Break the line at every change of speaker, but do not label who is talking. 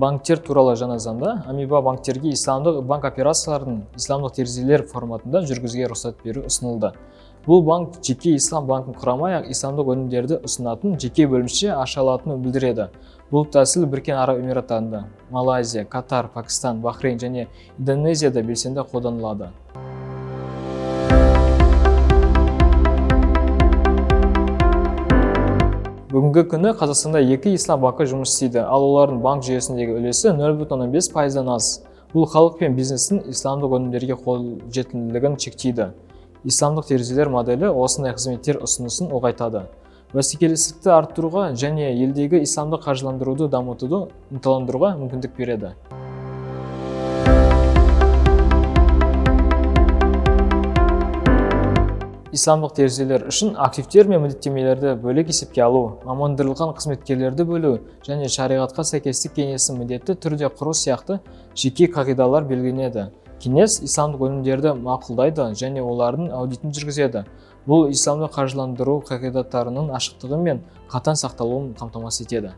Банктер туралы жаназамда Амиба банктерге исламдық банк операцияларын исламдық терезелер форматында жүргізуге рұқсат беру ұсынылды. Бұл банк жеке ислам банкын құрамай-ақ исламдық өнімдерді ұсынатын жеке бөлімше аша алатынын білдіреді. Бұл тәсіл Біріккен Араб Эмираттарында, Малайзия, Катар, Пакистан, Бахрейн және Индонезияда белсенді қолданылады. Бүгінгі күні Қазақстанда 2 ислам банкі жұмыс істейді, ал олардың банк жүйесіндегі үлесі 0,5%-дан аз. Бұл халық пен бизнестің исламдық өнімдерге қолжетімділігін шектейді. Исламдық терезелер моделі осындай қызметтер ұсынысын ұлғайтады. Бәсекелестікті арттыруға және елдегі исламдық қаржыландыруды дамытуды ынталандыруға мүмкіндік береді. Исламдық терезелер үшін активтер мен міндеттемелерді бөлек есепке алу, мамандырылған қызметкерлерді бөлу және шариғатқа сәйкестік кеңесін міндетті түрде құру сияқты жеке қағидалар белгіленеді. Кеңес исламдық өнімдерді мақұлдайды және олардың аудитін жүргізеді. Бұл исламдық қаржыландыру қағидаттарының ашықтығы мен қатаң сақталуын қамтамасыз етеді.